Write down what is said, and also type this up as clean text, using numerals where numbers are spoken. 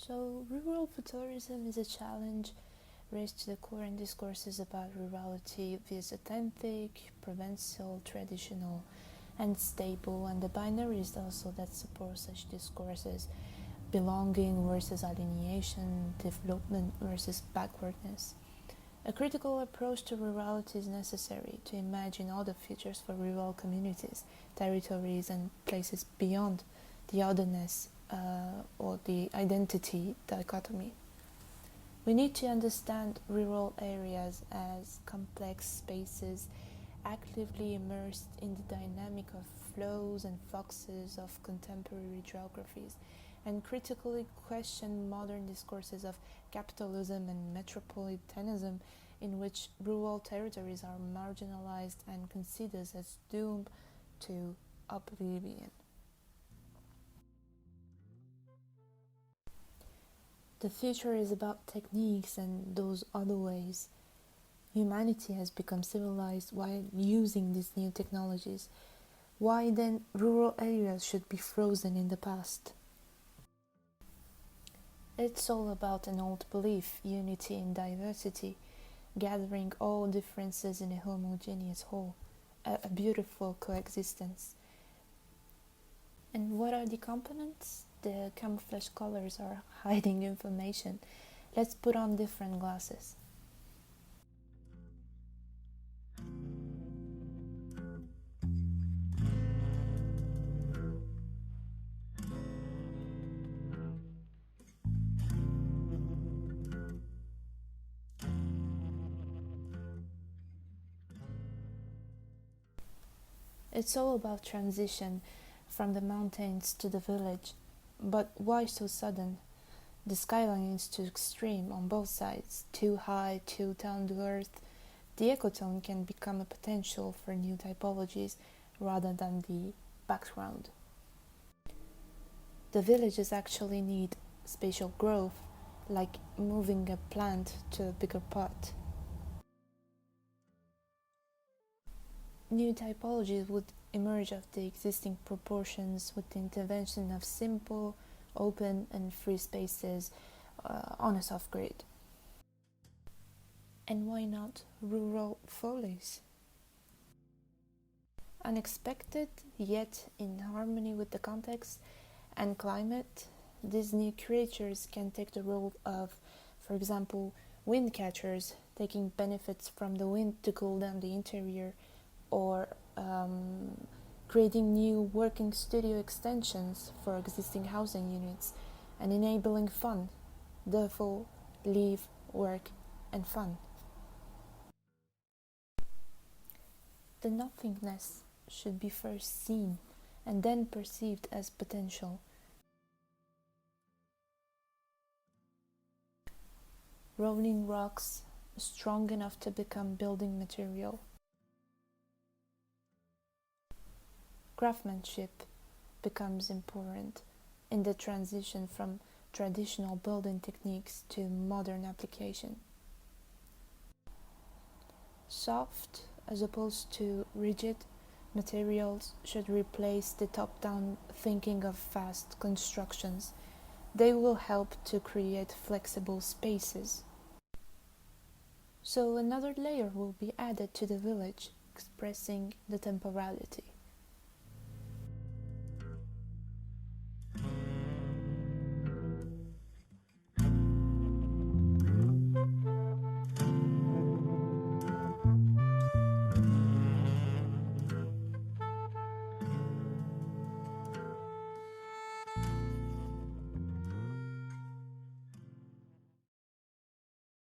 So, rural futurism is a challenge raised to the core in discourses about rurality via authentic, provincial, traditional, and stable, and the binaries also that support such discourses: belonging versus alienation, development versus backwardness. A critical approach to rurality is necessary to imagine all the futures for rural communities, territories, and places beyond the otherness or the identity dichotomy. We need to understand rural areas as complex spaces actively immersed in the dynamic of flows and fluxes of contemporary geographies, and critically question modern discourses of capitalism and metropolitanism, in which rural territories are marginalized and considered as doomed to oblivion. The future is about techniques and those other ways. Humanity has become civilized while using these new technologies. Why then rural areas should be frozen in the past? It's all about an old belief: unity in diversity, gathering all differences in a homogeneous whole, a beautiful coexistence. And what are the components? The camouflage colors are hiding information. Let's put on different glasses. It's all about transition from the mountains to the village. But why so sudden? The skyline is too extreme on both sides, too high, too down to earth. The ecotone can become a potential for new typologies rather than the background. The villages actually need spatial growth, like moving a plant to a bigger pot. New typologies would emerge of the existing proportions with the intervention of simple, open and free spaces on a soft grid. And why not rural follies? Unexpected, yet in harmony with the context and climate, these new creatures can take the role of, for example, wind catchers, taking benefits from the wind to cool down the interior, or creating new working studio extensions for existing housing units, and enabling fun, therefore live, work, and fun. The nothingness should be first seen and then perceived as potential. Rolling rocks strong enough to become building material. Craftsmanship becomes important in the transition from traditional building techniques to modern application. Soft, as opposed to rigid, materials should replace the top-down thinking of fast constructions. They will help to create flexible spaces. So another layer will be added to the village, expressing the temporality.